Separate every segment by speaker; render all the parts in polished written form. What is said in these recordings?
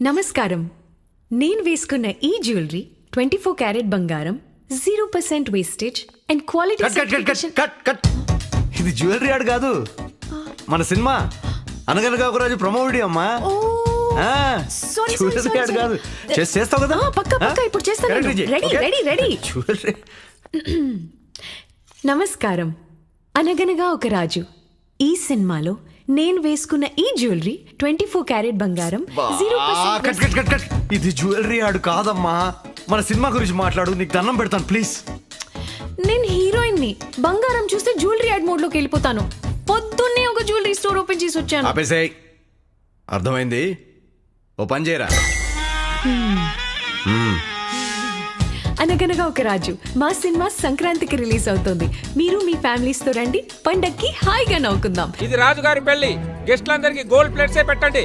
Speaker 1: నమస్కారం. నేను వేసుకున్న ఈ జ్యువెలరీ 24 క్యారెట్ బంగారం, 0% వేస్టేజ్ అండ్ క్వాలిటీ సర్టిఫికేషన్.
Speaker 2: ఇది జ్యువెలరీ ఆడు కాదు, మన సినిమా అనగనగా ఒక రోజు ప్రమో వీడియో అమ్మా. జ్యువెలరీ ఆడు కాదు. చేస్తావు కదా?
Speaker 1: పక్క ఇప్పుడు చేస్తాను. రెడీ.
Speaker 2: జ్యువెలరీ.
Speaker 1: నమస్కారం. అనగనగా ఒక రాజు ఈ సినిమాలో నేను వేసుకున్న ఈ జ్యువెలరీ 24 క్యారెట్ బంగారం, 0%.
Speaker 2: ఇది జ్యువెలరీ ఆడు కాదమ్మా, మన సినిమా గురించి మాట్లాడు. నీకు దండం పెడతాను ప్లీజ్.
Speaker 1: నేను హీరోయిన్ ని. బంగారం చూస్తే జ్యువెలరీ యాడ్ మోడ్ లోకి వెళ్ళిపోతాను. పొద్దున్నే ఒక జ్యువెలరీ స్టోర్ ఓపెన్ చేసి వచ్చాను.
Speaker 2: ఆపేసేయ్. అర్థమైంది. ఓ పని చేయరా.
Speaker 1: అనగనగా ఒక రాజు మా సినిమా సంక్రాంతికి రిలీజ్ అవుతుంది. మీరు మీ ఫ్యామిలీస్ తో రండి, పండక్కి హాయిగా నవ్వుకుందాం.
Speaker 3: ఇది రాజుగారి పెళ్లి. గెస్ట్లందరికీ గోల్డ్ ప్లేట్సే పెట్టండి.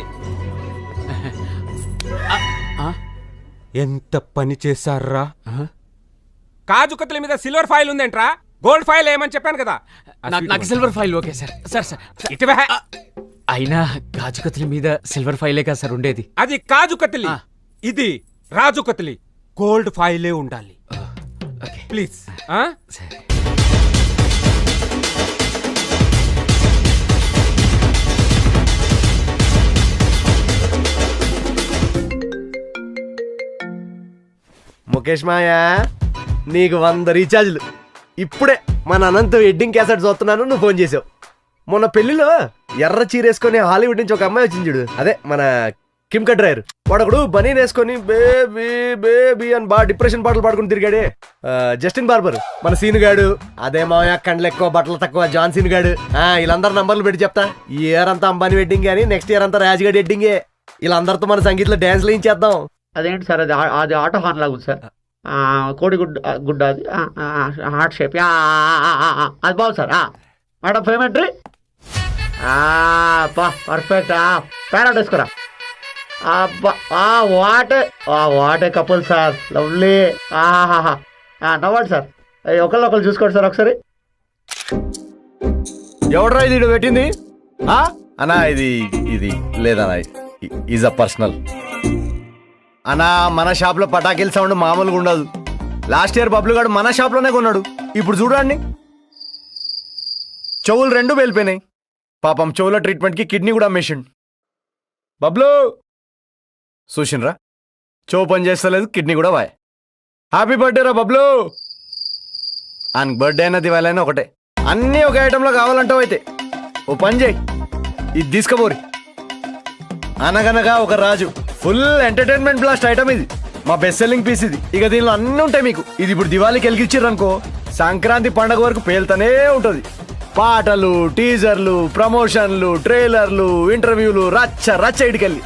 Speaker 3: ఎంత పని చేశారా? కాజు కత్తుల మీద సిల్వర్ ఫాయిల్ ఉందేంట్రా? గోల్డ్ ఫాయిల్ ఏమని చెప్పాను కదా.
Speaker 4: నాకు silver foil okay sir. Sir
Speaker 3: ఇటువే.
Speaker 4: అయినా గాజు కత్తుల మీద సిల్వర్ ఫైలే కదా సార్ ఉండేది.
Speaker 3: అది కాజు కత్తిలి, ఇది రాజు కత్తిలి. గోల్డ్ ఫాయిలే ఉండాలి ప్లీజ్.
Speaker 5: ముఖేష్ మాయా, నీకు 100 రీఛార్జ్లు. ఇప్పుడే మన అనంత వెడ్డింగ్ క్యాసెట్ చూస్తున్నాను, నువ్వు ఫోన్ చేసావు. మొన్న పెళ్లిలో ఎర్ర చీరేసుకొని హాలీవుడ్ నుంచి ఒక అమ్మాయి వచ్చింది చూడు, అదే మన కిమ్ కడ్రైర్. వాడొకడు బనీన్ వేసుకొని బేబీ బేబీ అని బాగా డిప్రెషన్ పాటలు పాడుకుని తిరిగాడే. జస్టిన్ బార్బర్ మన సీను గాడు, అదే మాయా కండ్లు ఎక్కువ బట్టలు తక్కువ జాన్ సీను గాడు. వీళ్ళందరూ నంబర్లు పెట్టి చెప్తా. ఈ ఇయర్ అంతా అంబానీ వెడ్డింగ్ కానీ నెక్స్ట్ ఇయర్ అంతా రాజుగాడి వెడ్డింగే. వీళ్ళందరితో మన సంగీతంలో డాన్స్లు ఏం చేద్దాం.
Speaker 6: అదేంటి సార్, అది ఆటో హార్న్ లాగా ఉంది సార్. కోడి గుడ్డ అది హార్ట్ షేప్ అది బాగుంది సార్. మేడం పేమెంట్రీ పర్ఫెక్ట్. ప్యారెట్ వేసుకోరా. What a couple sir, lovely. నవ్వండి సార్, ఒకళ్ళు చూసుకోండి సార్ ఒకసారి.
Speaker 5: ఎవడరా ఇది పెట్టింది అన్నా? ఇది లేదన్నా, ఈజ్ అ పర్సనల్ అన్నా. మన షాప్ లో పటాకిల్ సౌండ్ మామూలుగా ఉండదు. లాస్ట్ ఇయర్ బబ్లు గాడు మన షాప్ లోనే కొన్నాడు. ఇప్పుడు చూడండి, చెవులు 2 వెళ్ళిపోయినాయి. పాపం చెవుల ట్రీట్మెంట్ కి కిడ్నీ కూడా అమ్మేసిండు. బబ్లు చూసిండ్రా, చెవు పని చేస్తలేదు, కిడ్నీ కూడా వాయ్. హ్యాపీ బర్త్డే రా బబ్లు. ఆయన బర్త్డే అయినా దివాళైనా ఒకటే. అన్నీ ఒక ఐటెంలో కావాలంటావు. అయితే ఓ పని చేయి, ఇది తీసుకుపోరి. అనగనగా ఒక రాజు ఫుల్ ఎంటర్టైన్మెంట్ బ్లాస్ట్ ఐటమ్ ఇది. మా బెస్ట్ సెల్లింగ్ పీస్ ఇది. ఇక దీనిలో అన్నీ ఉంటాయి మీకు. ఇది ఇప్పుడు దివాళీకి వెలిగించారు అనుకో, సంక్రాంతి పండగ వరకు పేలుతూనే ఉంటుంది. పాటలు, టీజర్లు, ప్రమోషన్లు, ట్రైలర్లు, ఇంటర్వ్యూలు, రచ్చ ఇటుకెళ్ళి